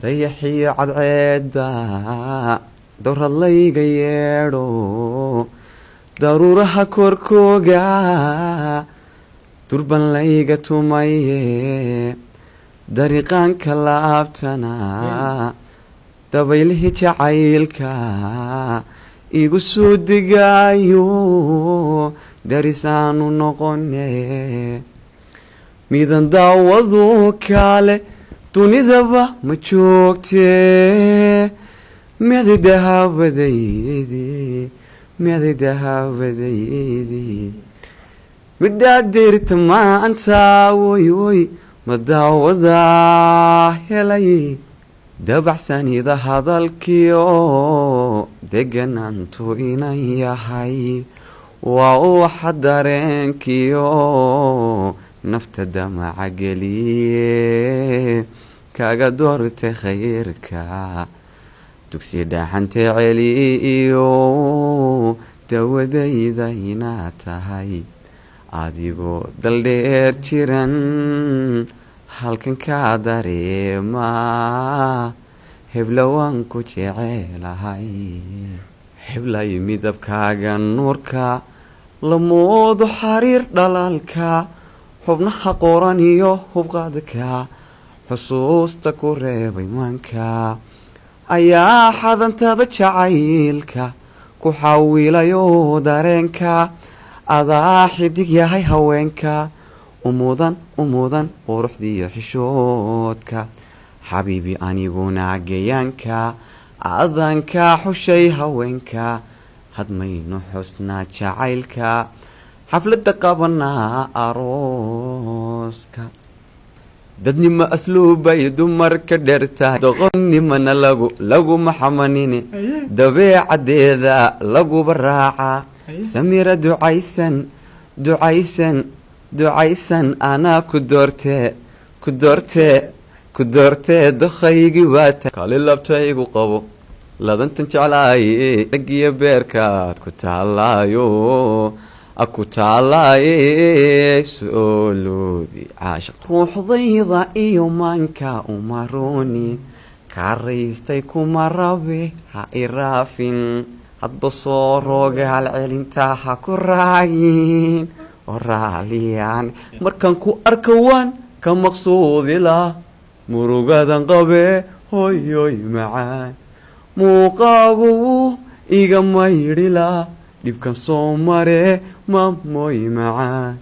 dayaxiyo cadceeda dowrad layga yeedho daruuraha korkooga durban layga tumaye dariiqaanka laabtana dabaylihii jacaylka igu soo degaayo darisaanu noqone midan daawado kaale dunidaba ma joogtee miday dahaabadaydii midhaa deyrta maanta woy woy ma daawadaa helay dabacsanida hadalkiio deganaantu inan yahay waa uwaxa dareenkiio nafta damaca geliye kaga doorta khayrka dugsi dhaxante celi iyo dawadayda inaa tahay adigoo daldheer jiran halkan kaa dareema heblawaan ku jecelahay heblay midabkaaga nuurka lamoodo xariir dhalaalka xubnaha qoran iyo hubqaadka xusuusta ku reebay maanka ayaa xadantada jacaylka ku xawilayo dareenka adaa xidig yahay haweenka umudan quruxdiiyo xishoodka xabiibi aniguna gayaanka adanka xushay haweenka hadmaynu xusnaa jacaylka xaflada qabanaa arooska dadnima asluubay dumarka dheertahay doqonnimana laguma xamanini dabeecadeeda laguba raaca samira ducaysan anaa ku doortee dokhaygi waata kali labtaygu qabo ladantan jeclaaye dhagiyo beerkaad ku taalaaye sooloodi caashaq ruuxdayda iyo maanka umarooni kaaraystay kuma rabe ha iraafin hadba soo roogaal celintaa ha ku raayin oo raaliyaan markaan ku arka waan ka maqsuudilaa murugadan qabee hoyoy macaan muuqaagu iga maydhilaa dhibkan soo maree mamoy macaan